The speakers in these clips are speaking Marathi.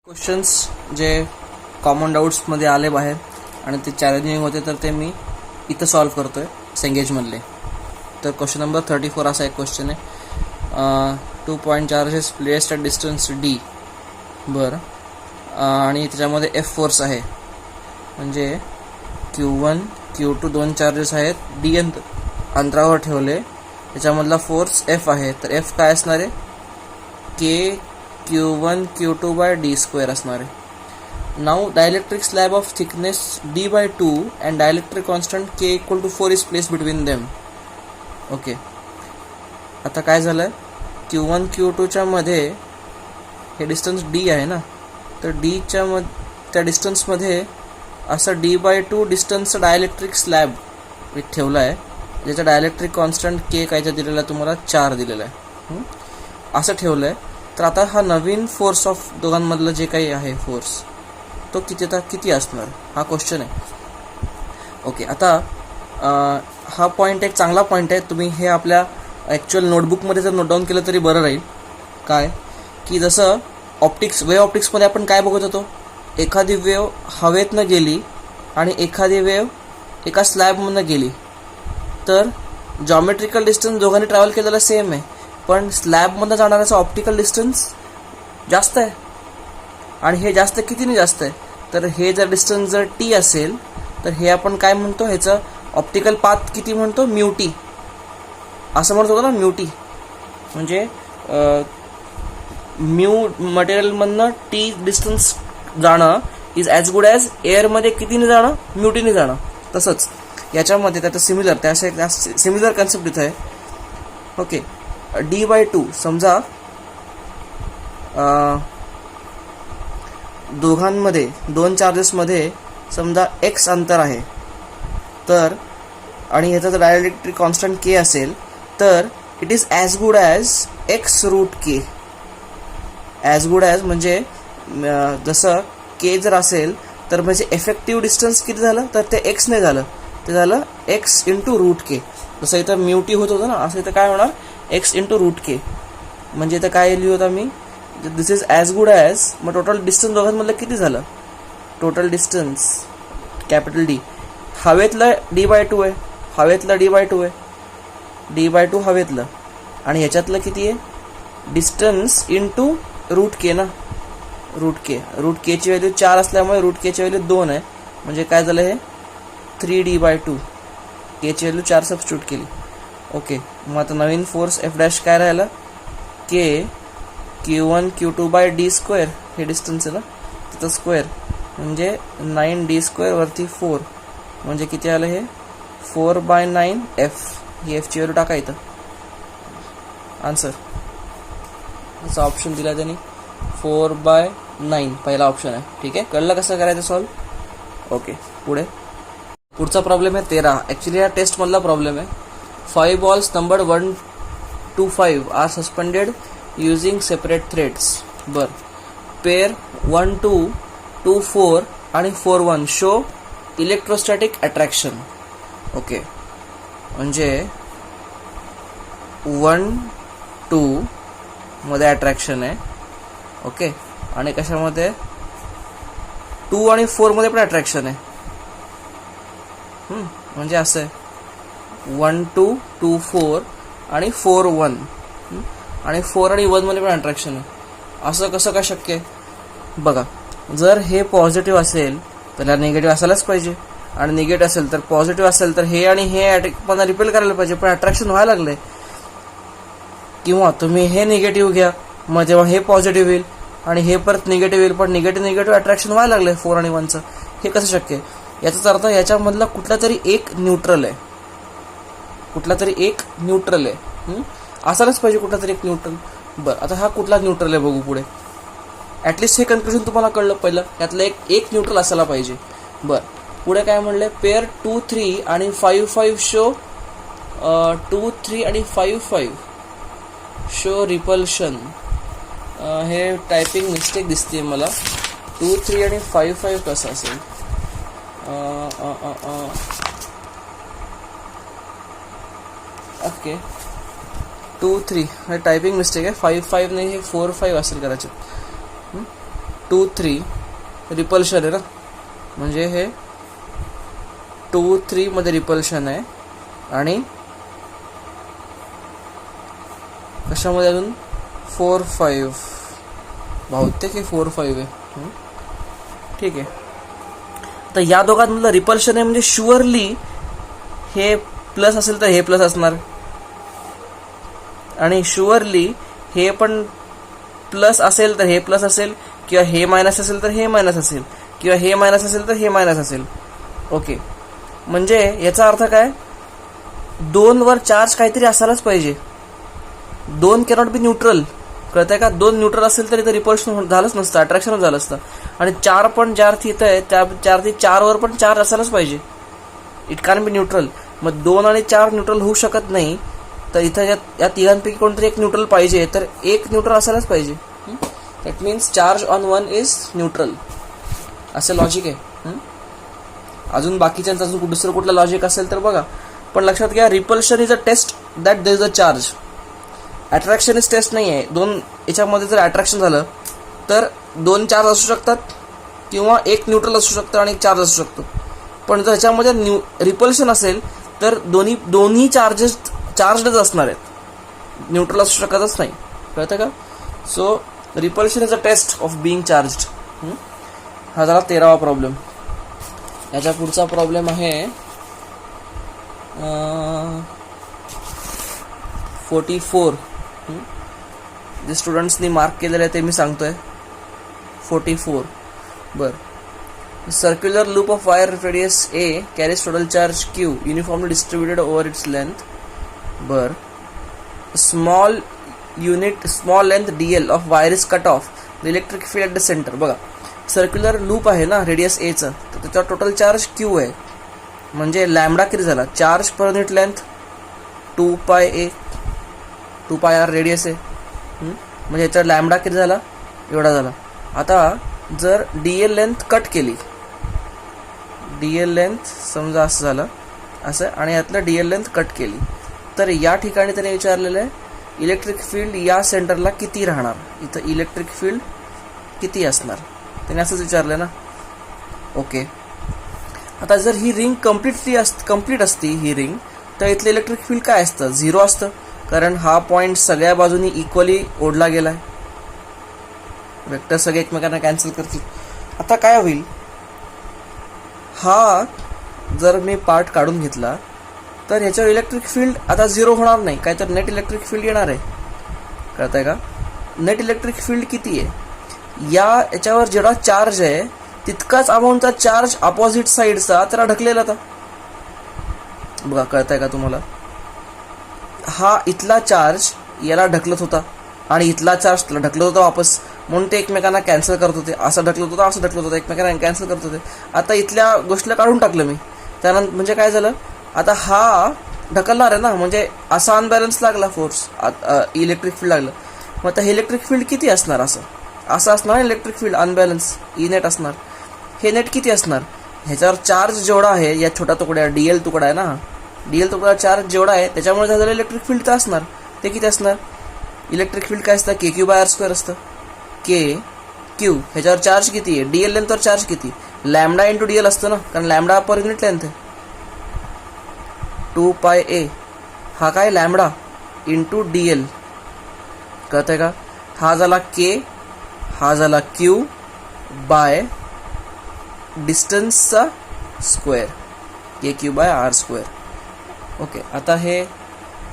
क्वेश्चन्स जे कॉमन डाऊट्समध्ये आले बाहेर आणि ते चॅलेंजिंग होते तर ते मी इथं सॉल्व करतो आहे सेंगेजमधले. तर क्वेश्चन नंबर 34 असा एक क्वेश्चन आहे. 2 point charges placed at distance D. बरं, आणि त्याच्यामध्ये एफ फोर्स आहे, म्हणजे Q1 Q2 दोन चार्जेस आहेत डी अंतरावर ठेवले, त्याच्यामधला फोर्स एफ आहे. तर एफ काय असणार आहे? के Q1 Q2 by D square असणार आहे. Now dielectric slab of thickness d/2 and dielectric constant k equal to 4 is place between them. Okay, आता काय झालं, Q1 Q2च्या मध्ये हे डिस्टन्स d आहे ना, तर डीच्या त्या डिस्टन्समध्ये असं d/2 डिस्टन्सचा डायलेक्ट्रिक स्लॅब ठेवला आहे, ज्याचा डायलेक्ट्रिक कॉन्स्टंट k कायचा दिलेला आहे, तुम्हाला 4 दिलेला आहे. असं ठेवलं आहे. तर आता हा नवीन फोर्स ऑफ दोघांमधलं जे काही आहे फोर्स, तो किती असणार, हा क्वेश्चन आहे. ओके, आता हा पॉईंट एक चांगला पॉईंट आहे. तुम्ही हे आपल्या ॲक्च्युअल नोटबुकमध्ये जर नोट डाऊन केलं तरी बरं राहील. काय की जसं वेव्ह ऑप्टिक्समध्ये आपण काय बघत होतो, एखादी वेव्ह हवेतनं गेली आणि एखादी वेव्ह एका स्लॅबमधनं गेली, तर जॉमेट्रिकल डिस्टन्स दोघांनी ट्रॅव्हल केलेला सेम आहे, पण स्लॅबमधनं जाणाऱ्याचा ऑप्टिकल डिस्टन्स जास्त आहे. आणि हे जास्त कितीने जास्त आहे, तर हे जर डिस्टन्स जर टी असेल तर हे आपण काय म्हणतो, ह्याचं ऑप्टिकल पाथ किती म्हणतो, म्यूटी असं म्हणत होतो ना. म्यूटी म्हणजे म्यू मटेरियलमधनं टी डिस्टन्स जाणं इज ॲज गुड ॲज एअरमध्ये कितीने जाणं, म्यूटीने जाणं. तसंच याच्यामध्ये त्याचं सिमिलर कन्सेप्ट इथं आहे. ओके, d/2 समजा दोघांमध्ये दोन चार्जेसमध्ये समजा x अंतर आहे, तर आणि ह्याचा जर डायलेक्ट्रिक कॉन्स्टंट k असेल तर it is as good as x root k. As good as म्हणजे जसं k जर असेल तर म्हणजे इफेक्टिव्ह डिस्टन्स किती झालं, तर ते x ने झालं, ते झालं x इंटू रूट k. जसं इथं म्यूटी होत होतं ना, असं इथं काय होणार, x इंटू रूट k. म्हणजे इथं काय लिहिलं होतं मी, दिस इज ॲज गुड ॲज, मग टोटल डिस्टन्स दोघांमधलं किती झालं, total distance capital D. हवेतलं d/2 आहे, हवेतलं d/2 आहे, d/2 हवेतलं, आणि ह्याच्यातलं किती आहे, डिस्टन्स इंटू रूट k ना, रूट k ची व्हॅल्यू 4 असल्यामुळे रूट k ची व्हॅल्यू 2 आहे, म्हणजे काय झालं, हे 3d/2, k ची व्हॅल्यू 4 सबस्टिट्यूट केली. ओके, मग आता नवीन फोर्स एफ डॅश काय राहिला, K Q1 Q2 by D square, हे डिस्टन्स आहे ना, तिथं स्क्वेअर म्हणजे 9d² वरती 4, म्हणजे किती आलं हे 4/9 एफ. ही एफची व्हॅल्यू टाका इथं. आन्सर असा ऑप्शन दिला त्यांनी, 4/9 पहिला ऑप्शन आहे. ठीक आहे, कळलं कसं करायचं सॉल्व. ओके, पुढचा प्रॉब्लेम आहे 13. ॲक्च्युली हा टेस्टमधला प्रॉब्लेम आहे. 5 balls numbered 1 to 5 are suspended using separate threads. बरं, पेअर 1 2 2 4 आणि 4 1 शो इलेक्ट्रोस्टॅटिक अट्रॅक्शन. ओके, म्हणजे 1 2 मध्ये अट्रॅक्शन आहे. ओके, आणि कशामध्ये 2 आणि 4 मध्ये पण अट्रॅक्शन आहे. म्हणजे असं आहे 1 2 2 4 आणि 4 1, आणि 4 आणि 1 मध्ये पण अट्रॅक्शन आहे. असं कसं काय शक्य आहे? बघा, जर हे पॉझिटिव्ह असेल तर निगेटिव्ह असायलाच पाहिजे, आणि निगेटिव्ह असेल तर पॉझिटिव्ह असेल तर हे आणि हे मला रिपेल करायला पाहिजे, पण अट्रॅक्शन व्हायला लागलंय. किंवा तुम्ही हे निगेटिव्ह घ्या, मग जेव्हा हे पॉझिटिव्ह येईल आणि हे परत निगेटिव्ह येईल, पण निगेटिव्ह अट्रॅक्शन व्हायला लागलंय 4 आणि 1चं. हे कसं शक्य आहे? याचाच अर्थ याच्यामधला कुठला तरी एक न्यूट्रल आहे, असायलाच पाहिजे कुठला तरी एक न्यूट्रल. बरं, आता हा कुठला न्यूट्रल आहे बघू पुढे. ॲटलिस्ट हे कन्क्लुजन तुम्हाला कळलं पहिलं, यातलं एक न्यूट्रल असायला पाहिजे. बरं, पुढे काय म्हणलं, पेअर 2 3 आणि 5 5 शो 2 3 आणि 5 5 शो रिपल्शन. हे टायपिंग मिस्टेक दिसते मला. 2 3 आणि 5 5 कसं असेल, ओके 2 3 हे टायपिंग मिस्टेक आहे. 5 5 नाही, हे 4 5 असेल कदाचित. 2 3 रिपल्शन आहे ना, म्हणजे हे 2 3 मध्ये रिपल्शन आहे आणि कशामध्ये अजून 4 5 बहुतेक हे 4 5 आहे. ठीक आहे. तर या दोघांमधलं रिपल्शन आहे म्हणजे शुअरली हे प्लस असेल तर हे प्लस असणार, आणि शुअरली हे पण प्लस असेल तर हे प्लस असेल, किंवा हे मायनस असेल तर हे मायनस असेल, किंवा हे मायनस असेल तर हे मायनस असेल. ओके, म्हणजे याचा अर्थ काय, 2 वर चार्ज काहीतरी असायलाच पाहिजे. 2 कॅनॉट बी न्यूट्रल, कळतंय का. 2 न्यूट्रल असेल तर इथं रिपल्शन झालंच नसतं, अट्रॅक्शनच झालं असतं. आणि 4 पण ज्यार्थी इथं आहे त्या 4 वर पण चार्ज असायलाच पाहिजे. It can be neutral. मग 2 आणि 4 न्यूट्रल होऊ शकत नाही, तर इथं या तिघांपैकी कोणतरी एक न्यूट्रल पाहिजे, तर एक न्यूट्रल असायलाच पाहिजे. That means charge on 1 is neutral, असं लॉजिक आहे. अजून बाकीच्यांचं अजून दुसरं कुठलं लॉजिक असेल तर बघा. पण लक्षात घ्या, repulsion is a test that there is a charge. Attraction is test नाही आहे. 2 याच्यामध्ये जर अट्रॅक्शन झालं तर 2 चार्ज असू शकतात, किंवा एक न्यूट्रल असू शकतं आणि एक चार्ज असू शकतो. पण जर ह्याच्यामध्ये रिपल्शन असेल तर दोन्ही चार्जच असणार आहेत, न्यूट्रल असू शकतच नाही. कळतं का. So repulsion is a taste of being charged. हा झाला 13वा प्रॉब्लेम. याच्या पुढचा प्रॉब्लेम आहे 44. जे स्टुडंट्सनी मार्क केलेलं आहे ते मी सांगतोय. 44 बर. Circular loop of wire radius A carries total charge Q uniformly distributed over its length. बर. Small length dl of wire is cut off. The electric field at the center. बघा, सर्क्युलर लूप आहे ना रेडियस ए चं, तर त्याचा टोटल चार्ज Q आहे. म्हणजे लॅम्बडा किती झाला, चार्ज पर युनिट लेंथ 2 पाय ए, 2 पाय आर रेडियस आहे. म्हणजे याचा लॅम्बडा किती झाला, एवढा झाला. आता जर डीएल लेंथ कट केली, डीएल लेंथ समजा असं झालं असं, आणि यातलं डीएल लेंथ कट केली, तर या ठिकाणी त्याने विचारलेलं आहे इलेक्ट्रिक फील्ड या सेंटरला किती राहणार. इथं इलेक्ट्रिक फील्ड किती असणार त्याने असंच विचारलं ना. ओके, आता जर ही रिंग कंप्लीट असती ही रिंग, तर इथलं इलेक्ट्रिक फील्ड काय असतं, 0 असतं, कारण हा पॉईंट सगळ्या बाजूनी इक्वली ओढला गेलाय. वेक्टर सगळे एकमेकांना कॅन्सल करतील. आता काय होईल, हा जर मी पार्ट काढून घेतला तर ह्याच्यावर इलेक्ट्रिक फील्ड आता 0 होणार नाही, काय तर नेट इलेक्ट्रिक फील्ड येणार आहे. कळतंय का. नेट इलेक्ट्रिक फील्ड किती आहे, याच्यावर जेवढा चार्ज आहे तितकाच अमाऊंटचा चार्ज अपोजिट साईडचा त्याला ढकलेला होता. बघा, कळतंय का तुम्हाला. हा इथला चार्ज याला ढकलत होता आणि इथला चार्ज त्याला ढकलत होता वापस, म्हणून ते एकमेकांना कॅन्सल करत होते. असं ढकलत होता, असं ढकलत होता, एकमेकांना कॅन्सल करत होते. आता इथल्या गोष्टीला काढून टाकलं मी, त्यानंतर म्हणजे काय झालं, आता हा ढकलणार आहे ना, म्हणजे असा अनबॅलन्स लागला फोर्स, इलेक्ट्रिक फील्ड लागलं. मग आता हे इलेक्ट्रिक फील्ड किती असणार, असं असणार electric field unbalance, E net असणार. हे नेट किती असणार, ह्याच्यावर चार्ज जेवढा आहे, या छोटा तुकडा डीएल तुकडा आहे ना, डीएल तुकडा चार्ज जेवढा आहे त्याच्यामुळे झालेलं इलेक्ट्रिक फील्ड तर असणार. ते किती असणार, इलेक्ट्रिक फील्ड काय असतं, के क्यू बाय आर स्क्वेअर असतं. के क्यू, ह्याच्यावर चार्ज किती आहे, डीएल लेंथवर चार्ज किती, लॅम्बडा इंटू डीएल असतं ना, कारण लॅम्बडा पर युनिट लेंथ आहे. 2 पाय ए हा काय लॅम्बडा इंटू डीएल. कळतंय का. हा झाला के, हा झाला क्यू बाय डिस्टन्सचा square, K Q by R square. Okay, आता हे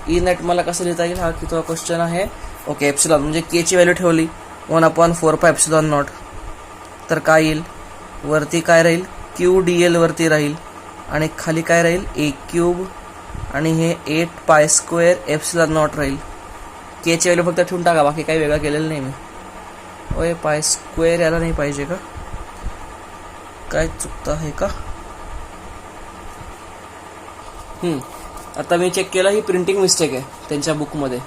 ई नेट मला कसं लिहिता येईल, हा कितवा क्वेश्चन आहे. ओके, एप्सिलॉन म्हणजे के ची व्हॅल्यू ठेवली 1/4 एप्सिलॉन नॉट, तर काय येईल, वरती काय राहील, क्यू डी एल वरती राहील, आणि खाली काय राहील, ए क्यूब, आणि हे 8 पाय स्क्वेअर एप्सिलॉन नॉट राहील. के ची व्हॅल्यू फक्त ठेवून टाका, बाकी काही वेगळं केलेलं नाही मी. ओए, पाय स्क्वेअर याला नाही पाहिजे का, काय चुकतं आहे का. आता मी चेक केलं, ही प्रिंटिंग मिस्टेक आहे त्यांच्या बुकमध्ये.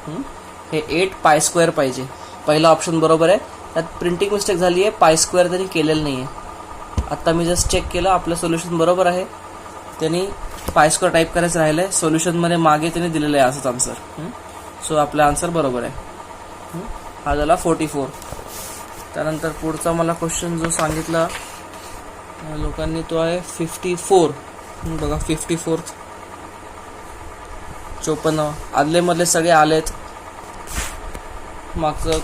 हे 8 पाय स्क्वेअर पाहिजे, पहिला ऑप्शन बरोबर आहे, त्यात प्रिंटिंग मिस्टेक झाली आहे, पाय स्क्वेअर त्यांनी केलेलं नाही आहे. आता मी जस्ट चेक केलं, आपलं सोल्युशन बरोबर आहे, त्यांनी पाय स्क्वेअर टाईप करायचं राहिलं आहे. सोल्युशनमध्ये मागे त्यांनी दिलेलं आहे असंच आन्सर. सो आपला आन्सर बरोबर आहे. हा झाला 44. त्यानंतर पुढचा मला क्वेश्चन जो सांगितला लोकांनी तो आहे 54. बघा 54 54 आदले मधले सगळे आलेत. मागचं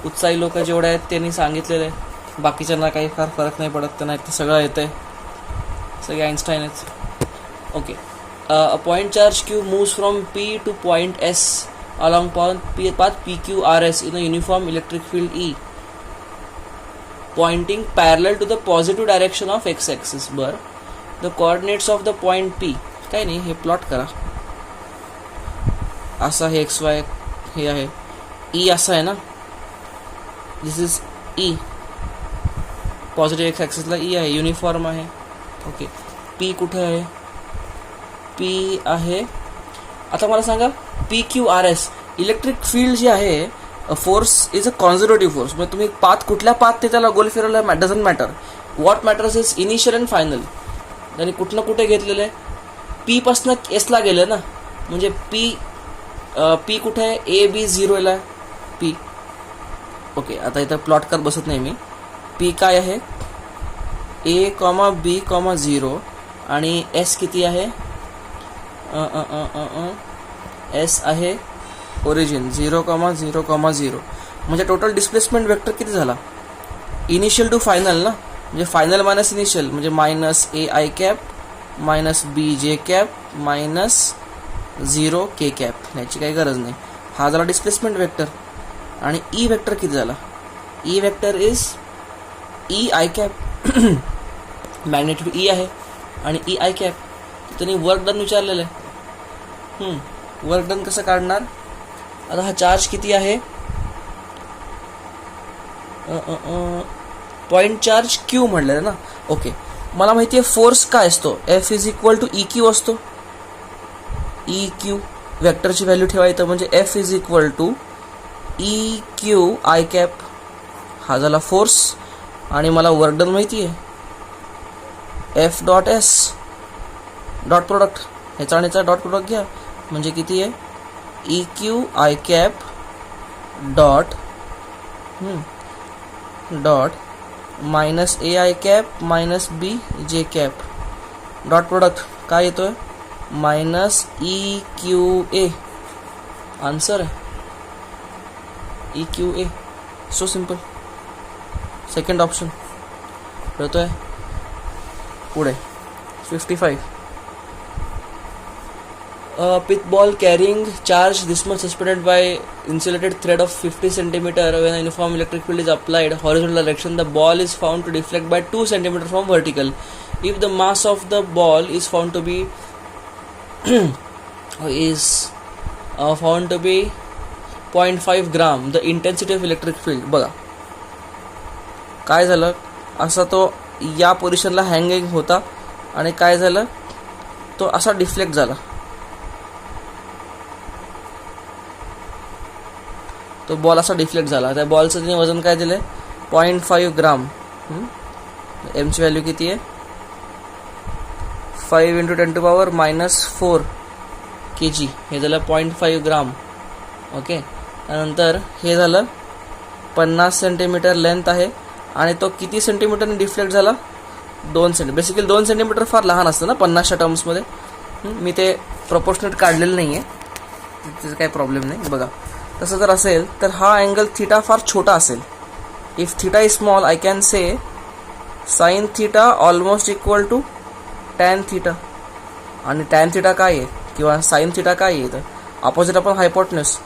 उत्साही लोक जेवढे आहेत त्यांनी सांगितलेले, बाकीच्यांना काही फार फरक नाही पडत, त्यांना ते सगळं येतंय, सगळे आइन्स्टाईन आहेत. Okay. A point charge Q moves from P to point S along path PQRS in a uniform electric field E pointing parallel to the positive direction of x-axis. बर, the coordinates of the point P, काय नाही, हे प्लॉट करा. असा हे XY हे आहे, E असा आहे ना, this is E, positive x ॲक्सिसला E आहे, युनिफॉर्म आहे. ओके. P कुठे आहे? P आहे, आता मला सांगा PQRS इलेक्ट्रिक फील्ड जी आहे, force is a conservative force. म्हणजे तुम्ही पाथ कुठल्या पाथ ते त्याला गोल फिरवला doesn't matter. What matters is initial and final. त्यांनी कुठनं कुठे घेतलेलं आहे? P पासनं एसला गेलं ना, म्हणजे P कुठे आहे? AB0 ला P. ओके. आता इथं प्लॉट करत बसत नाही मी. P काय आहे? A,B,0 आणि S किती आहे? S आहे ओरिजिन 0,0,0. म्हणजे टोटल डिस्प्लेसमेंट वेक्टर किती झाला? इनिशियल टू फायनल ना, म्हणजे फायनल मायनस इनिशियल म्हणजे minus AI cap minus BJ cap minus 0 K cap. याची काही गरज नाही. हा झाला डिस्प्लेसमेंट वेक्टर. आणि E वेक्टर किती झाला? E vector is EI cap. Magnitude E आहे आणि EI कॅप. त्यांनी वर्क डन विचारलेलं आहे. वर्क डन कसं काढणार? आता हा चार्ज किती आहे? पॉइंट चार्ज Q म्हटलेलं ना. ओके. मला माहिती आहे फोर्स काय असतो, F is equal to EQ असतो. EQ वेक्टरची व्हॅल्यू ठेवायचं म्हणजे F is equal to EQI cap. हा झाला फोर्स. आणि मला वर्क डन माहिती आहे F dot S dot product, ह्याचा आणि ह्याचा डॉट प्रोडक्ट घ्या म्हणजे किती आहे? EQI cap dot minus AI cap minus BJ cap dot product काय येतोय? Minus EQA. आन्सर आहे EQA. So simple. Second option कळतोय. पुढे 55. Pith ball carrying charge this much suspended by insulated thread of 50 cm when a uniform electric field is applied horizontal direction, the ball is found to deflect by 2 cm from vertical. If the mass of the ball is found to be 0.5 gram, the intensity of electric field. बघा काय झालं, असा तो या पोझिशनला हँगिंग होता आणि काय झालं, तो असा डिफ्लेक्ट झाला. तो बॉल असा डिफ्लेक्ट झाला. त्या बॉलचं तिने वजन काय दिलं? 0.5 ग्राम. एमची व्हॅल्यू किती आहे? 5 × 10⁻⁻4 kg. हे झालं 0.5 ग्राम. ओके. त्यानंतर हे झालं 50 सेंटीमीटर लेंथ आहे आणि तो किती सेंटीमीटरने डिफ्लेक्ट झाला? 2 सेंटीमीटर. बेसिकली 2 सेंटीमीटर फार लहान असतं ना 50च्या टर्म्समध्ये. मी ते प्रपोर्शनेट काढलेलं नाही आहे, त्याचा काही प्रॉब्लेम नाही. बघा तसं जर असेल तर हा अँगल थिटा फार छोटा असेल. If theta is small I can say sine theta almost equal to tan theta. आणि टॅन थिटा काय आहे किंवा साइन थिटा काय आहे? तर अपोजिट आपण हायपोटन्यूस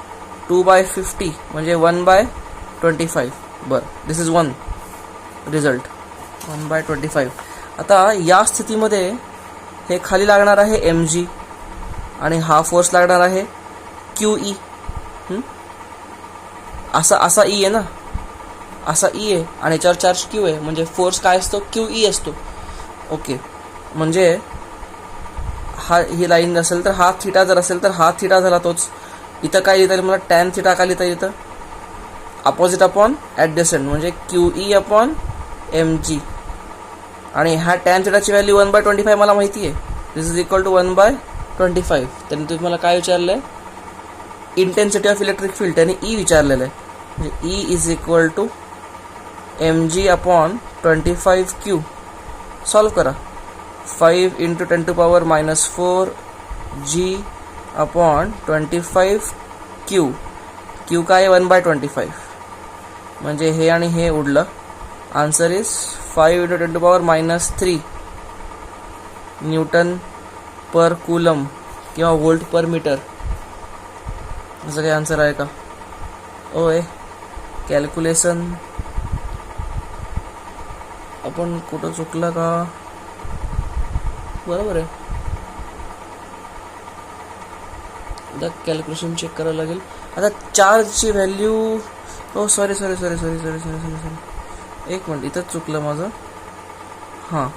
2/50 म्हणजे 1/25. बरं, दिस इज 1 रिझल्ट 1/25. आता या स्थितीमध्ये हे खाली लागणार आहे mg आणि हा फोर्स लागणार आहे QE. असा E आहे ना, असा E आहे आणि याच्यावर चार्ज Q आहे म्हणजे फोर्स काय असतो? QE असतो. ओके. म्हणजे हा ही लाईन असेल तर हा थिटा जर असेल तर हा थिटा झाला तोच. इथं काय लिहिता येईल मला? टॅन थिटा काय लिहिता येतं? अपोजिट अपॉन ॲडजस्टंट म्हणजे QE अपॉन mg. आणि ह्या टॅन थिटाची व्हॅल्यू 1/25 मला माहिती आहे. This is equal to 1/25. त्यांनी तुम्ही मला काय विचारलं आहे? Intensity of electric field. त्यांनी E विचारलेलं आहे. म्हणजे E is equal to mg upon 25q. Solve करा. 5 into 10⁻⁻4 g upon 25q. q काय 1/25, म्हणजे हे आणि हे उडलं. Answer is 5 into 10⁻³ newton per coulomb किंवा वोल्ट पर मीटर. असं काही आन्सर आहे का? ओय कॅल्क्युलेशन आपण कुठं चुकलं का? बरोबर आहे. आता कॅल्क्युलेशन चेक करावं लागेल. आता चार्जची व्हॅल्यू, ओ सॉरी, एक मिनिट, इथंच चुकलं माझं. हां,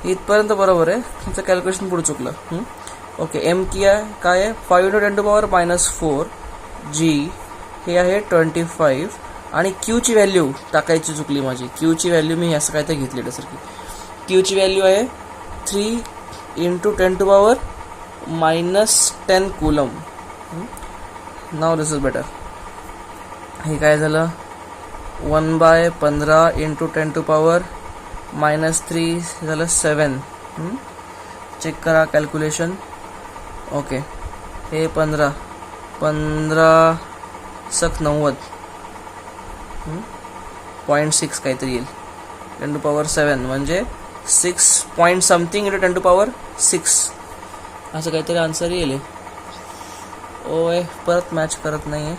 इथपर्यंत बरोबर आहे, तुमचं कॅल्क्युलेशन पुढे चुकलं. ओके, एम काय आहे 5 इंटू 10⁻⁴ जी हे आहे 25 आणि क्यूची व्हॅल्यू टाकायची चुकली माझी. क्यूची व्हॅल्यू मी असं काय तर घेतली त्यासारखी. क्यूची व्हॅल्यू आहे 3 into 10⁻⁻10 coulomb. Now this is better. हे काय झालं 1/15 इंटू 10⁻⁻³ झालं 7. चेक करा कॅल्क्युलेशन. ओके, हे 15 90 0.6 काहीतरी येईल. 10⁻7 म्हणजे 6 पॉईंट समथिंग इंटू 10⁻6 असं काहीतरी आन्सर येईल. ओय परत मॅच करत नाही आहे.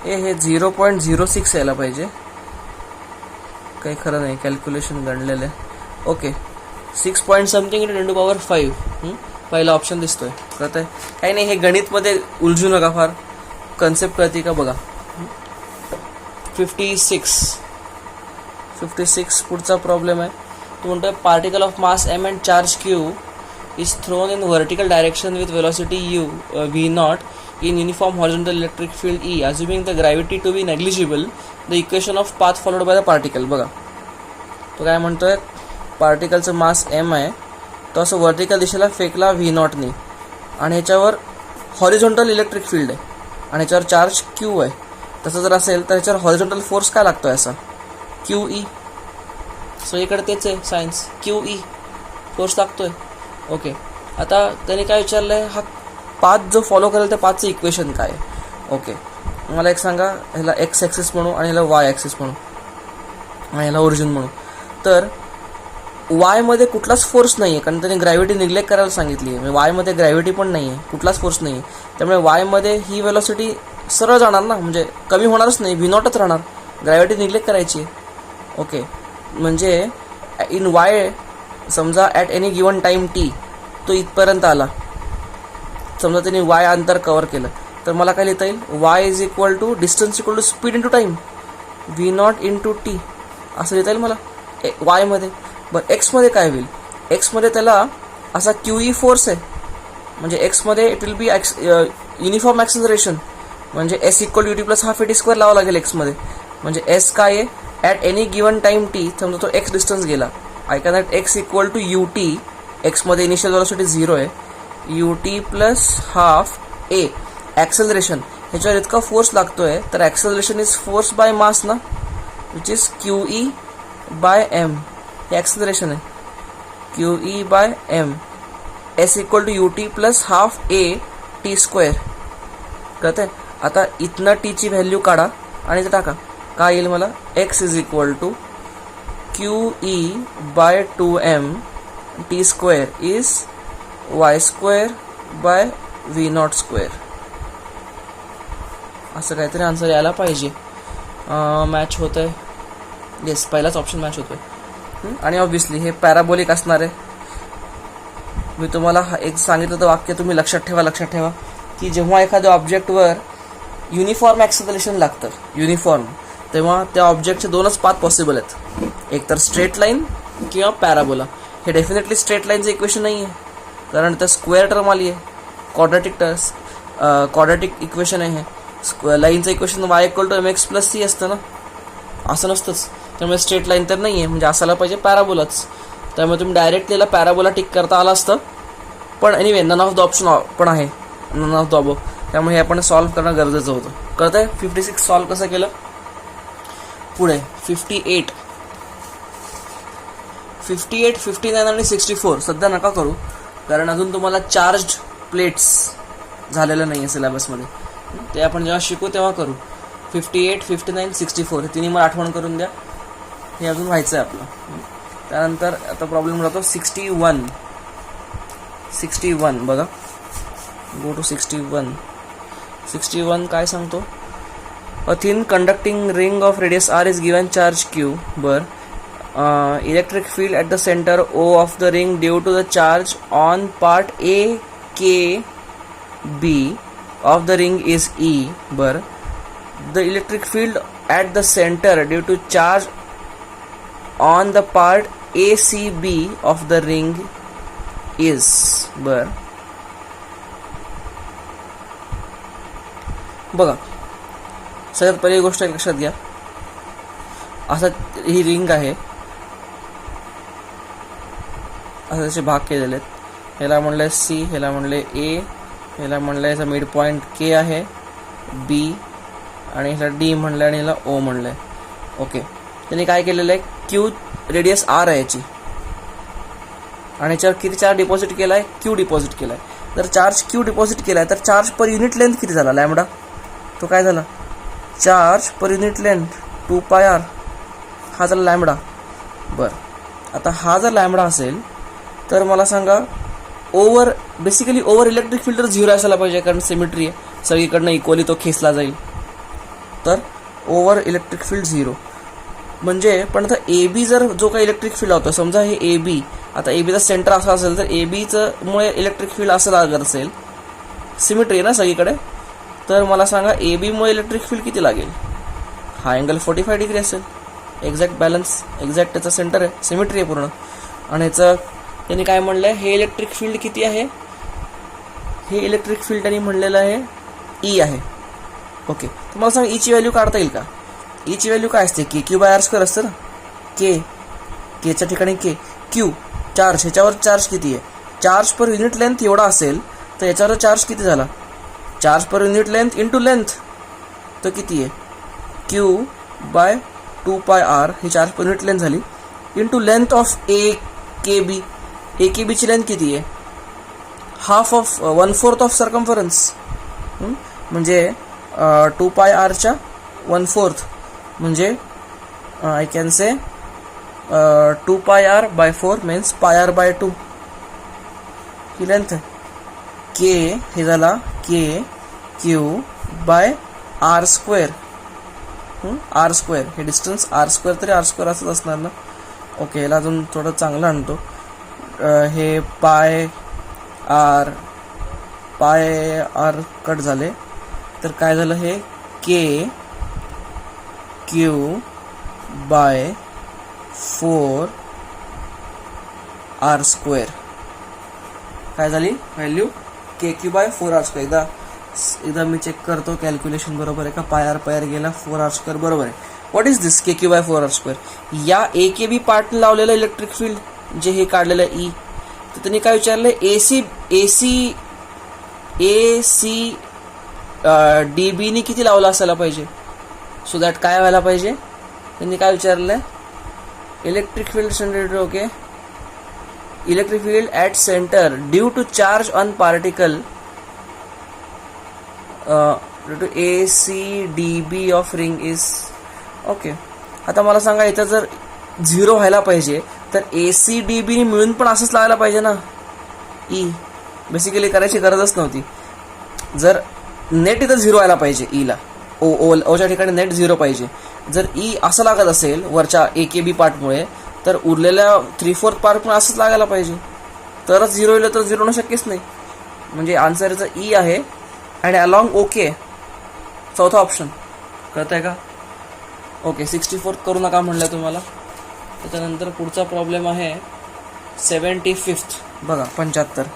हे 0.06 यायला पाहिजे. काही खरं नाही, कॅल्क्युलेशन गणलेलं आहे. Okay, 6 point something into 10⁻5. पहिला ऑप्शन दिसतोय. कळत आहे काही नाही. हे गणितमध्ये उलझू नका फार, कन्सेप्ट कळते का बघा. 56 पुढचा प्रॉब्लेम आहे. तो म्हणतोय particle of mass m and charge q is thrown in vertical direction with velocity u v0 in uniform horizontal electric field E, assuming the gravity to be negligible, the equation of path followed by the particle. बघा तो काय म्हणतोय, पार्टिकलचं मास m आहे, तो असं व्हर्टिकल दिशेला फेकला v0ने आणि ह्याच्यावर हॉरिझॉन्टल इलेक्ट्रिक फील्ड आहे आणि ह्याच्यावर चार्ज q आहे. तसं जर असेल तर ह्याच्यावर हॉरिझॉन्टल फोर्स काय लागतोय असा QE. सो इकडे तेच आहे सायन्स, QE फोर्स लागतोय. ओके, आता त्याने काय विचारलंय, हा पाथ जो फॉलो करेल त्या पाथचं इक्वेशन काय आहे. ओके, मला एक सांगा, ह्याला एक्स ॲक्सिस म्हणू आणि ह्याला वाय ॲक्सिस म्हणू आणि ह्याला ओरिजिन म्हणू. तर वायमध्ये कुठलाच फोर्स नाही आहे, कारण त्याने ग्रॅव्हिटी निग्लेक्ट करायला सांगितली आहे. म्हणजे वायमध्ये ग्रॅव्हिटी पण नाही आहे, कुठलाच फोर्स नाही आहे. त्यामुळे वायमध्ये ही वेलॉसिटी सरळ जाणार ना, म्हणजे कमी होणारच नाही, v0च राहणार. ग्रॅव्हिटी निग्लेक्ट करायची आहे. ओके, म्हणजे इन वाय समजा at any given time t तो इथपर्यंत आला, समजा त्यांनी वाय अंतर कव्हर केलं, तर मला काय लिहिता येईल, Y is equal to distance equal to speed into time v0 into T असं लिहिता येईल मला वायमध्ये. बरं एक्समध्ये काय होईल, एक्समध्ये त्याला असा QE फोर्स आहे, म्हणजे एक्समध्ये it will be uniform acceleration, म्हणजे s equal UT plus half AT² लावावं लागेल एक्समध्ये. म्हणजे s काय आहे, at any given time t, समजा तो x डिस्टन्स गेला, I can at x equal to UT, एक्समध्ये इनिशियल वेलोसिटी 0 आहे, UT plus half A acceleration, ह्याच्यावर इतका फोर्स लागतोय, तर acceleration is force by mass ना, which is QE by m. हे ॲक्सेलरेशन आहे, QE by m. s equal to UT plus half AT². कळत आहे. आता इथनं टीची व्हॅल्यू काढा आणि इथं टाका, काय येईल मला, x is equal to QE by 2m T² is y² by v0². असं काहीतरी आन्सर यायला पाहिजे. मॅच होत आहे, येस, पहिलाच ऑप्शन मॅच होतोय. आणि ऑब्व्हियसली हे पॅराबोलिक असणार आहे. मी तुम्हाला एक सांगितलं होतं वाक्य, तुम्ही लक्षात ठेवा की जेव्हा एखाद्या ऑब्जेक्टवर युनिफॉर्म ॲक्सेलरेशन लागतं, युनिफॉर्म, तेव्हा त्या ऑब्जेक्टचे दोनच पाथ पॉसिबल आहेत, एक तर स्ट्रेट लाईन किंवा पॅराबोला. हे डेफिनेटली स्ट्रेट लाईनचं इक्वेशन नाही आहे, कारण त्या स्क्वेअर टर्म आली आहे, क्वाड्रॅटिक इक्वेशन आहे. हे लाईनचं equation y equal to mx plus c असतं ना, असं नसतंच. त्यामुळे स्ट्रेट लाईन तर नाही आहे, म्हणजे असायला पाहिजे पॅराबोलाच. त्यामुळे तुम्ही डायरेक्ट त्याला पॅराबोला टिक करता आलं असतं, पण anyway none of the option पण आहे, नन ऑफ द अबो, त्यामुळे हे आपण सॉल्व्ह करणं गरजेचं होतं. कळतंय 56 सॉल्व्ह कसं केलं. पुढे 58, 59 आणि 64 सध्या नका करू, कारण अजून तुम्हाला चार्ज्ड प्लेट्स झालेलं नाही आहे सिलेबसमध्ये. ते आपण जेव्हा शिकू तेव्हा करू. 58, 59, 64 हे तिन्ही मला आठवण करून द्या, हे अजून व्हायचं आहे आपलं. त्यानंतर आता प्रॉब्लेम राहतो 61 बघा. गो टू 61 काय सांगतो. A thin conducting ring of radius r is given charge q. Electric field at the center O of the ring due to the charge on part A K B of the ring is E. The electric field at the center due to charge on the part A C B of the ring is. बघा, सगळ्यात पहिली गोष्ट लक्षात घ्या, असं ही रिंग आहे, असं त्याचे भाग केलेले आहेत. ह्याला म्हणलं सी, ह्याला म्हणले ए, ह्याला म्हणलं याचा मिड पॉईंट के आहे बी, आणि ह्याला डी म्हणलं आणि ह्याला ओ म्हणलं आहे. ओके, त्यांनी काय केलेलं आहे, क्यू रेडियस आर आहे याची, आणि याच्यावर किती चार्ज डिपॉझिट केला आहे, क्यू डिपॉझिट केला आहे. जर चार्ज क्यू डिपॉझिट केला आहे तर चार्ज पर युनिट लेंथ किती झाला, लॅमडा, तो काय झाला, charge per unit length 2πr, हा झाला लॅमडा. आता हा जर लॅमडा असेल तर मला सांगा, बेसिकली ओव्हर इलेक्ट्रिक फील्ड तर 0 असायला पाहिजे, कारण सिमेट्री आहे, सगळीकडनं इक्वली तो खेचला जाईल. तर ओव्हर इलेक्ट्रिक फील्ड 0 म्हणजे, पण आता ए बी जर जो काही इलेक्ट्रिक फील्ड होतं, समजा हे ए बी, आता ए बीचा सेंटर असा असेल तर ए बीचं मुळे इलेक्ट्रिक फील्ड असं लागत असेल, सिमेट्री आहे ना सगळीकडे, तर मला सांगा ए बीमुळे इलेक्ट्रिक फील्ड किती लागेल. हा अँगल 45 डिग्री असेल, एक्झॅक्ट बॅलन्स, एक्झॅक्ट त्याचा सेंटर आहे, सिमेट्री आहे पूर्ण. आणि ह्याचं त्यांनी काय म्हणलं आहे, हे इलेक्ट्रिक फील्ड किती आहे, हे इलेक्ट्रिक फील्ड त्यांनी म्हणलेलं आहे ई आहे. ओके, तर मला सांगा ईची व्हॅल्यू काढता येईल का. ईची व्हॅल्यू काय असते, के क्यू बाय आर स्क्वेअर असतं ना, केच्या ठिकाणी के, क्यू चार्ज, ह्याच्यावर चार्ज किती आहे, चार्ज पर युनिट लेंथ एवढा असेल तर याच्यावर चार्ज किती झाला, charge per unit length into length, तर किती आहे, Q by 2πr, he charge per unit length झाली, इंटू लेंथ ऑफ ए के बी. ए के बीची लेंथ किती आहे, 1/4 ऑफ सर्कम्फरन्स, म्हणजे 2πrच्या 1/4, म्हणजे I can say 2πr/4 means πr/2 ही लेंथ आहे. के हे झाला K Q by R square, R square, हे डिस्टन्स आर स्क्वेअर, तरी आर स्क्वेअर असंच असणार ना. ओके, याला अजून थोडं चांगलं आणतो, हे पाय आर कट झाले, तर काय झालं, हे के क्यू बाय 4 आर स्क्वेअर, काय झाली value, K Q by 4 R square. एकदा मी चेक करतो कॅल्क्युलेशन बरोबर आहे का, पायर गेला 4 आर स्क्वेअर बरोबर आहे. What is this K Q by 4 R square, या ए के बी पार्टने लावलेलं इलेक्ट्रिक फील्ड जे हे काढलेलं आहे ई, तर त्यांनी काय विचारलं, ए सी डी बीनी किती लावला असायला पाहिजे, सो दॅट काय व्हायला पाहिजे, त्यांनी काय विचारलं, electric field generator. Okay, electric field at centre due to charge on particle to A C D B of ring is. Okay, आता मला सांगा, इथं जर 0 व्हायला पाहिजे तर ए सी डी बी मिळून पण असंच लावायला पाहिजे ना, ई बेसिकली करायची गरजच नव्हती. जर नेट इथं 0 व्हायला पाहिजे, ईला ओच्या ठिकाणी नेट 0 पाहिजे. जर ई असं लागत असेल वरच्या ए के बी पार्टमुळे, तर उरलेल्या 3/4 पार्ट पण असंच लागायला पाहिजे, तरच 0 येईल, तर 0 होणं शक्यच नाही. म्हणजे आन्सर याचा ई आहे, आणि अलॉंग ओके चौथा ऑप्शन. कळत आहे का. ओके, 64 करू नका म्हणलं तुम्हाला. त्याच्यानंतर पुढचा प्रॉब्लेम आहे 75. बघा 75.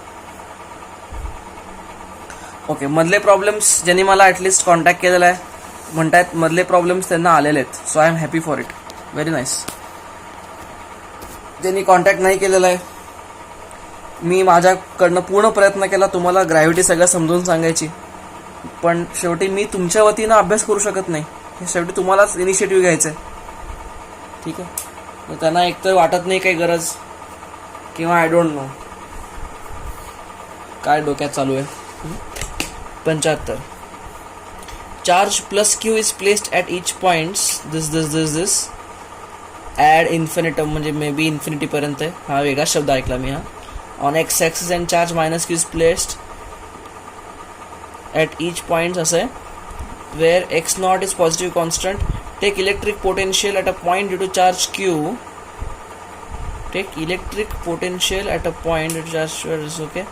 ओके, मधले प्रॉब्लेम्स ज्यांनी मला ॲटलिस्ट कॉन्टॅक्ट केलेला आहे म्हणतायत मधले प्रॉब्लेम्स त्यांना आलेले आहेत, so I am happy for it, very nice. ज्यांनी कॉन्टॅक्ट नाही केलेला आहे, मी माझ्याकडनं पूर्ण प्रयत्न केला तुम्हाला ग्रॅव्हिटी सगळं समजून सांगायची, पण शेवटी मी तुमच्या वतीनं अभ्यास करू शकत नाही. हे शेवटी तुम्हालाच इनिशिएटिव्ह घ्यायचं आहे. ठीक आहे. तर त्यांना एकतर वाटत नाही काही गरज, किंवा आय डोंट नो काय डोक्यात चालू आहे. 75. Charge plus Q is placed at each points this ad infinitum, म्हणजे मे बी इन्फिनिटीपर्यंत आहे. हा वेगळा शब्द ऐकला मी. हा on x axis and charge minus Q is placed at each points असं आहे, where x naught is positive constant. Take electric potential at a point due to charge q. Take electric potential at a point due to charge q is okay.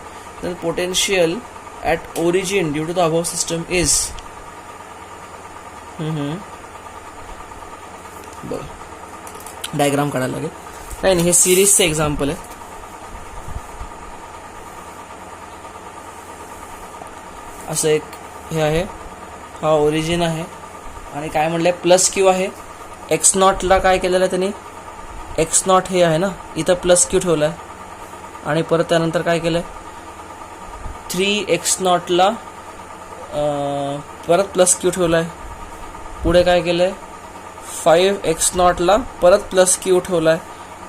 Then potential at origin due to the above system is बरं डायग्राम काढायला लागेल. नाही नाही, हे सिरीजचं एक्झाम्पल आहे. असं एक हे आहे, हा ओरिजिन आहे आणि काय म्हणलं आहे प्लस क्यू आहे. एक्स नॉटला काय केलेलं आहे त्यांनी, एक्स नॉट हे आहे ना, इथं प्लस क्यू ठेवला आहे आणि परत त्यानंतर काय केलं आहे 3x नॉटला परत प्लस क्यू ठेवला आहे. पुढे काय केलं आहे 5x नॉटला परत प्लस क्यू ठेवला आहे,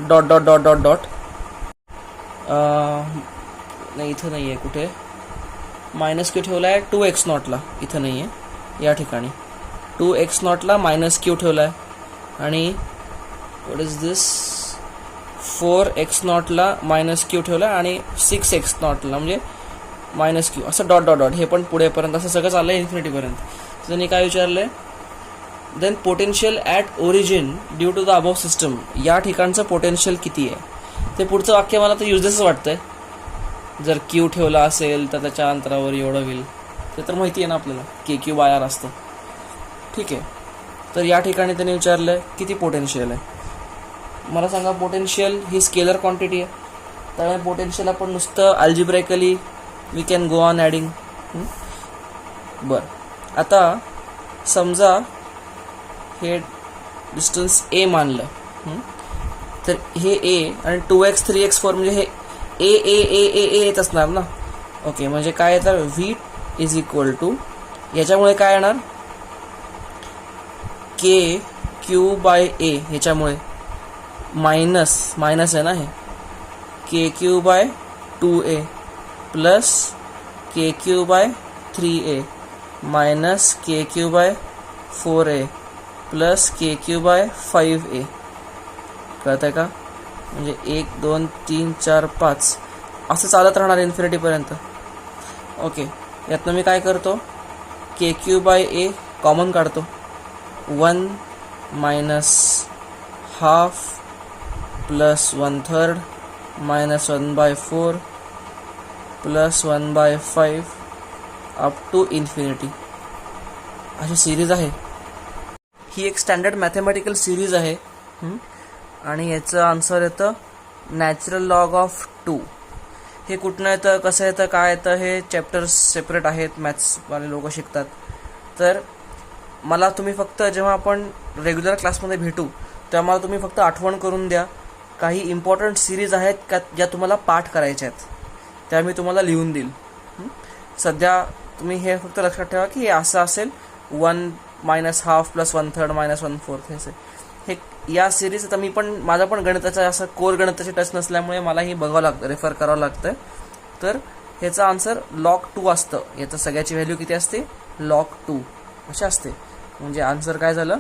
dot dot dot dot dot. नाही इथं नाही आहे, कुठे मायनस क्यू ठेवला आहे 2x नॉटला, इथं नाही आहे या ठिकाणी. 2x नॉटला मायनस क्यू ठेवला आहे आणि व्हॉट इज दिस 4x नॉटला मायनस क्यू ठेवला आहे आणि 6x नॉटला म्हणजे मायनस क्यू, असं डॉट डॉट डॉट. हे पण पुढेपर्यंत असं सगळं चाललं आहे इन्फिनिटीपर्यंत. त्यांनी काय विचारलं आहे, then potential at origin due to the above system, या ठिकाणचं पोटेन्शियल किती आहे. ते पुढचं वाक्य मला तर युजलेसच वाटतंय. जर क्यू ठेवला असेल तर त्याच्या अंतरावर एवढं होईल, ते तर माहिती आहे ना आपल्याला, KQ/R असतं. ठीक आहे. तर या ठिकाणी त्यांनी विचारलं आहे किती पोटेन्शियल आहे. मला सांगा, पोटेन्शियल ही स्केलर क्वांटिटी आहे, त्यामुळे पोटेन्शियल आपण नुसतं algebraically we can go on adding. बरं, आता समजा हे डिस्टन्स A मानलं, तर हे A आणि 2x 3x 4 म्हणजे हे ए ए ए ए ए येत असणार ना. ओके, म्हणजे काय येतं V इज इक्वल टू, याच्यामुळे काय येणार KQ/A, ह्याच्यामुळे मायनस आहे ना, हे KQ/2A plus KQ/3A minus KQ/4A plus KQ/5A. कळत आहे का? म्हणजे 1 2 3 4 5 असं चालत राहणार इन्फिनिटीपर्यंत. ओके, यातनं मी काय करतो, KQ/A कॉमन काढतो. 1 minus half plus 1/3 minus 1/4 plus 1/5 up to infinity. अशी सिरीज आहे. ही एक स्टँडर्ड मॅथमॅटिकल सिरीज आहे आणि याचं आन्सर येतं नॅचरल लॉग ऑफ 2. हे कुठनं येतं, कसं येतं, काय येतं, हे चॅप्टर्स सेपरेट आहेत, मॅथ्सवाले लोक शिकतात. तर मला तुम्ही फक्त जेव्हा आपण रेग्युलर क्लासमध्ये भेटू तेव्हा मला तुम्ही फक्त आठवण करून द्या, काही इम्पॉर्टंट सिरीज आहेत का ज्या तुम्हाला पाठ करायच्या आहेत, त्या मी तुम्हाला लिहून देईल. सध्या तुम्ही हे फक्त लक्षात ठेवा की हे असं असेल, 1 मायनस हाफ प्लस 1/3 मायनस 1/4 हे या सिरीज. आता मी पण, माझा पण गणिताचा असं कोर गणिताची टच नसल्यामुळे मला ही बघावं लागतं, रेफर करावं लागतं. तर ह्याचा आन्सर log 2 असतं. याचं सगळ्याची व्हॅल्यू किती असते, log 2 अशी असते. म्हणजे आन्सर काय झालं,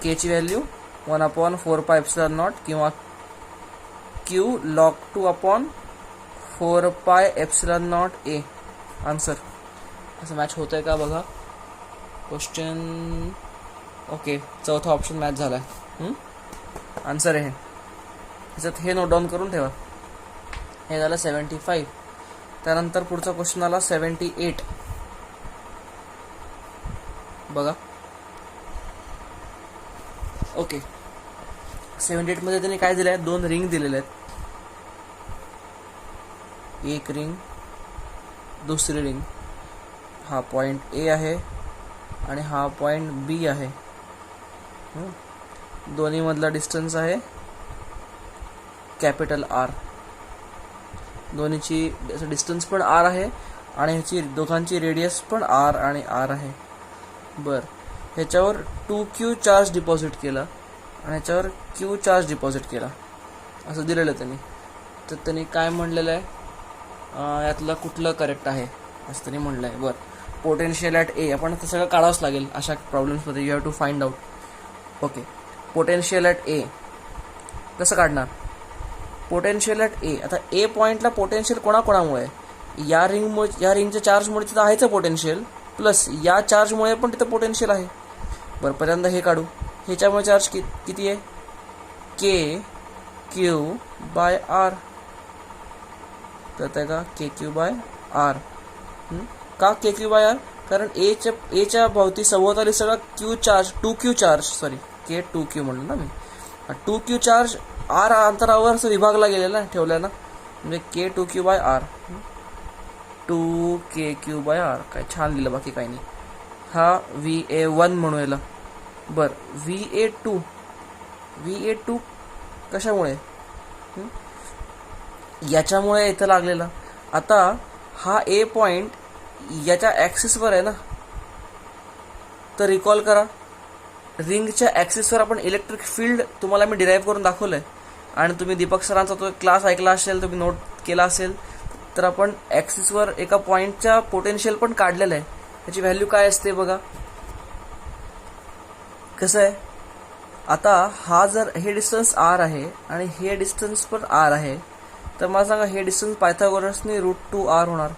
Kची व्हॅल्यू 1/4πε0 किंवा Q log 2/4πε0A. आन्सर असं मॅच होतं आहे का बघा क्वेश्चन. ओके, चौथा ऑप्शन मॅच झाला आहे. आन्सर आहे ह्याच्यात, हे नोट डाऊन करून ठेवा. हे झालं 75. त्यानंतर पुढचा क्वेश्चन आला 78. बघा. ओके, 78 मध्ये त्यांनी काय दिलं आहे, 2 रिंग दिलेले आहेत. एक रिंग, दुसरी रिंग. हा पॉइंट A आहे आणि हा पॉइंट B आहे. दोन्ही मधला डिस्टन्स आहे कॅपिटल आर. दोन्हीची डिस्टन्स पण आर आहे आणि ह्याची दोघांची रेडियस पण आर आणि आर आहे. बर, ह्याच्यावर 2Q चार्ज डिपॉझिट केला आणि ह्याच्यावर Q चार्ज डिपॉझिट केला असं दिलेलं त्यांनी. तर त्यांनी काय म्हणलेलं आहे, यातलं कुठलं करेक्ट आहे असं त्यांनी म्हणलं आहे. बरं, पोटेन्शियल ॲट ए, आपण ते सगळं काढावंच लागेल अशा प्रॉब्लेम्समध्ये. You have to find out. Okay, potential at A कसं काढणार? पोटेन्शियल ॲट ए, आता ए पॉईंटला पोटेन्शियल कोणाकोणामुळे? या रिंगच्या चार्जमुळे तिथं आहेच पोटेन्शियल, प्लस या चार्जमुळे पण तिथं पोटेन्शियल आहे. बरं, पहिल्यांदा हे काढू. ह्याच्यामुळे चार्ज किती आहे? KQ/R. कळतंय का? KQ/R. का KQ/R? कारण एच्या भोवती सभोवताली सगळा Q charge, 2Q charge, sorry K2Q म्हणलं ना मी, 2Q चार्ज R अंतरावर विभागला गेलेला ठेवला ना, म्हणजे K2Q/R. 2KQ/R. काय छान लिहिलं, बाकी काही नाही. हा VA1 म्हणू याला. बरं, VA2 कशामुळे? याच्यामुळे इथं लागलेला. आता हा ए पॉइंट याच्या ॲक्सिसवर आहे ना, तर रिकॉल करा, रिंगच्या ॲक्सिसवर आपण इलेक्ट्रिक फील्ड तुम्हाला मी डिराईव्ह करून दाखवलं आहे. आणि तुम्ही दीपक सरांचा तो क्लास ऐकला असेल, तुम्ही नोट केला असेल, तर आपण ॲक्सिसवर एका पॉईंटच्या पोटेन्शियल पण काढलेलं आहे. त्याची व्हॅल्यू काय असते बघा. कसं आहे, आता हा जर हे डिस्टन्स R आहे आणि हे डिस्टन्स पण R आहे, तर मला सांगा हे डिस्टन्स पायथागोरसने √2R होणार.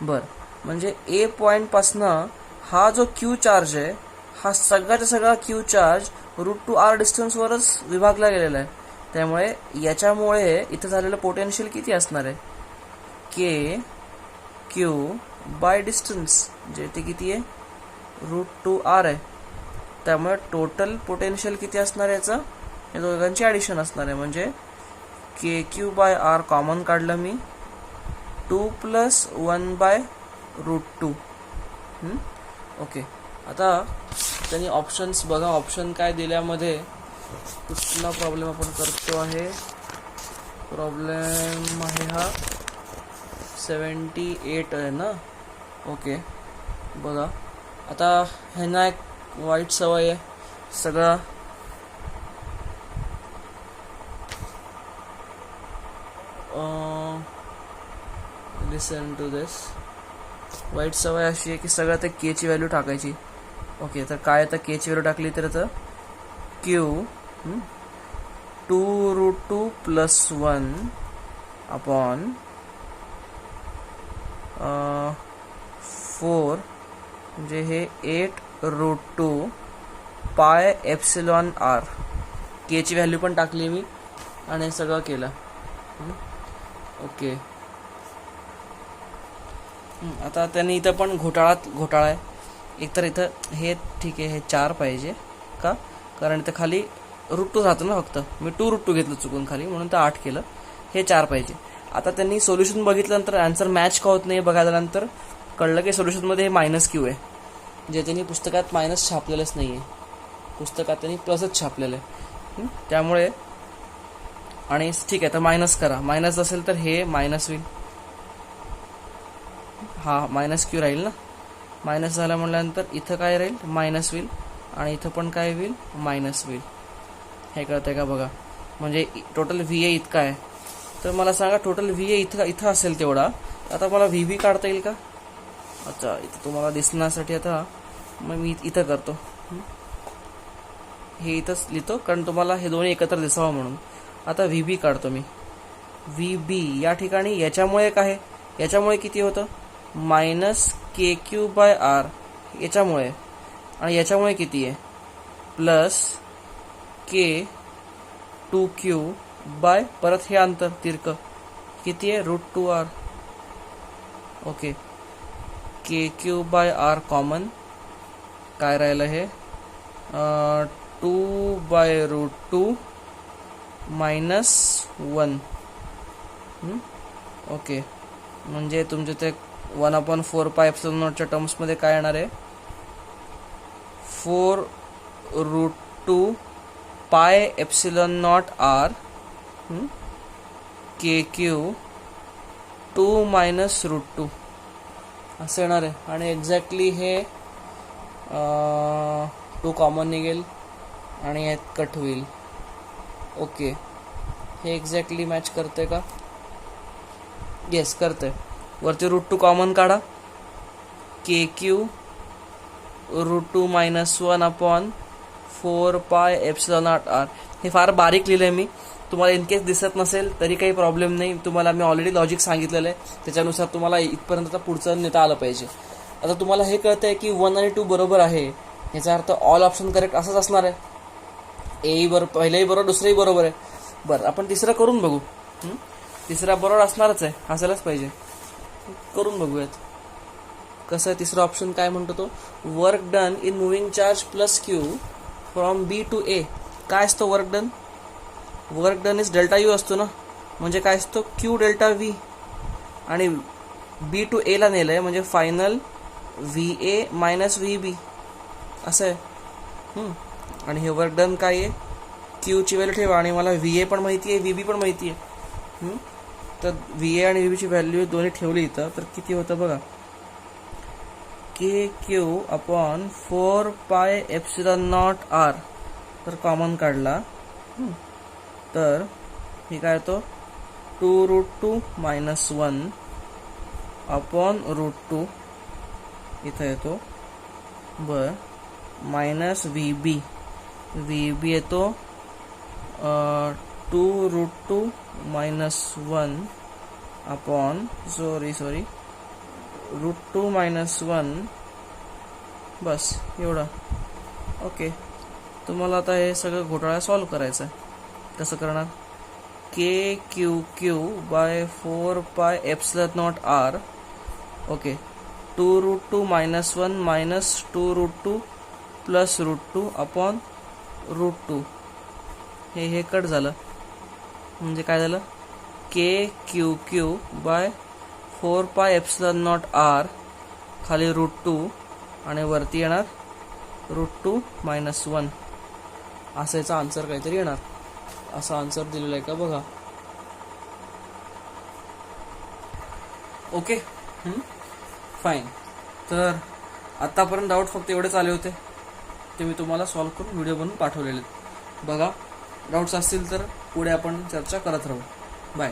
बरं, म्हणजे ए पॉईंटपासनं हा जो Q चार्ज आहे, हा सगळ्याचा सगळा Q चार्ज √2R डिस्टन्सवरच विभागला गेलेला आहे. त्यामुळे याच्यामुळे इथं झालेलं पोटेन्शियल किती असणार आहे? KQ/डिस्टन्स, जे ते किती आहे? √2R आहे. त्यामुळे टोटल पोटेन्शियल किती असणार आहे याचं? या दोघांची ॲडिशन असणार आहे. म्हणजे KQ/R कॉमन काढलं मी, 2 + 1/√2. ओके, आता त्यांनी ऑप्शन्स बघा. ऑप्शन काय दिल्यामध्ये कुठला प्रॉब्लेम आपण करतो आहे? प्रॉब्लेम आहे हा 78 आहे ना. ओके, बघा आता ह्यांना एक वाईट सवय आहे, सगळं लिसन टू दिस. वाईट सवय अशी आहे की सगळं ते केची व्हॅल्यू टाकायची. ओके, तर काय आता केची व्हॅल्यू टाकली तर आता Q 2√2 + 1 अपॉन 4, म्हणजे हे 8√2 πε/R. केची व्हॅल्यू पण टाकली मी आणि हे सगळं केलं. ओके, आता त्यांनी इथं पण घोटाळा आहे. एकतर इथं हे ठीक आहे, हे 4 पाहिजे का? कारण इथं खाली √2 राहतं ना फक्त, मी 2√2 घेतलं चुकून खाली, म्हणून ते 8 केलं. हे 4 पाहिजे. आता त्यांनी सोल्युशन बघितल्यानंतर आन्सर मॅच का होत नाही बघायल्यानंतर कळलं की सोल्युशनमध्ये हे -Q आहे, जे त्यांनी पुस्तकात मायनस छापलेलंच नाही आहे, पुस्तकात त्यांनी प्लसच छापलेलं आहे. त्यामुळे आणि ठीक आहे, तर मायनस करा. मायनस असेल तर हे मायनस होईल, हा -Q राहील ना. मायनस झाला म्हटल्यानंतर इथं काय राहील? मायनस होईल आणि इथं पण काय होईल? मायनस होईल. हे कळतंय का बघा. म्हणजे टोटल VA इतका आहे. तर मला सांगा टोटल VA इथं असेल तेवढा. आता मला VB काढता येईल का? अच्छा, इथं तुम्हाला दिसण्यासाठी आता मग मी इथं करतो, हे इथंच लिहितो कारण तुम्हाला हे दोन्ही एकत्र दिसावं म्हणून. आता VB काढतो मी. VB या ठिकाणी याच्यामुळे काय? याच्यामुळे किती होतं? -KQ/R याच्यामुळे, आणि याच्यामुळे किती आहे? प्लस K2Q बाय परत हे अंतर तिरकं किती आहे? √2R. ओके, KQ/R कॉमन काय राहिलं हे? 2/√2 -1. ओके, म्हणजे तुमचे ते 1/4 πε0च्या टर्म्समध्ये काय येणार आहे? 4√2 πε0R के क्यू 2 मायनस रूट 2 असं येणार आहे. आणि एक्झॅक्टली हे 2 कॉमन निघेल आणि यात कट होईल. ओके, हे एक्झॅक्टली मॅच करते का? येस करते. वरती रूट 2 कॉमन काढा. K Q root 2 minus 1 upon 4 pi epsilon naught R. हे फार बारीक लिहिलं आहे मी. तुम्हाला इनकेस दिसत नसेल तरी काही प्रॉब्लेम नाही. तुम्हाला मी ऑलरेडी लॉजिक सांगितलेलं आहे, त्याच्यानुसार तुम्हाला इथपर्यंत पुढचं नेता आलं पाहिजे. आता तुम्हाला हे कळतं आहे की 1 आणि 2 बरोबर आहे, याचा अर्थ ऑल ऑप्शन करेक्ट असंच असणार आहे. ए बरोबर, पहिलंही बरोबर, दुसरंही बरोबर आहे. बरं, आपण तिसरं करून बघू. तिसरा बरोबर असणारच आहे, असायलाच पाहिजे. करून बघूयात कसं आहे. तिसरा ऑप्शन काय म्हणतो तो, work done in moving charge plus Q from B to A. काय असतो work done? Work done is delta U असतो ना, म्हणजे काय असतो क्यू डेल्टा व्ही. आणि बी टू एला नेलं आहे म्हणजे final V A minus V B असं आहे. आणि हे वर्क डन काय आहे, क्यूची व्हॅल्यू ठेवा. आणि मला व्ही ए पण माहिती आहे, व्ही बी पण माहिती आहे. तर व्ही ए आणि व्ही बीची व्हॅल्यू दोन्ही ठेवली इथं, तर किती होतं बघा, के Q upon 4 pi epsilon naught R. तर कॉमन काढला तर हे काय होतं, 2 रूट 2 मायनस 1 अपॉन रूट 2 इथं येतो. बर, मायनस व्ही बी येतो 2 root 2 minus 1 upon sorry root 2 minus 1. बस एवढं. ओके, तुम्हाला आता हे सगळं घोटाळा सॉल्व करायचं आहे. कसं करणार, के Q by 4 pi epsilon naught R. Okay, 2 root 2 minus 1 minus 2 root 2 plus root 2 upon root 2. हे कट झालं म्हणजे काय झालं, के Q by 4 pi epsilon naught R खाली रूट 2 आणि वरती येणार रूट 2 मायनस 1. असं याचा आन्सर काहीतरी येणार. असा आन्सर दिलेला आहे का बघा. Okay, fine. तर आतापर्यंत डाऊट फक्त एवढेच आले होते, ते मी तुम्हाला सॉल्व करून व्हिडिओ बनवून पाठवलेले. बघा, डाऊट्स असतील तर पुढे आपण चर्चा करत राहू. बाय.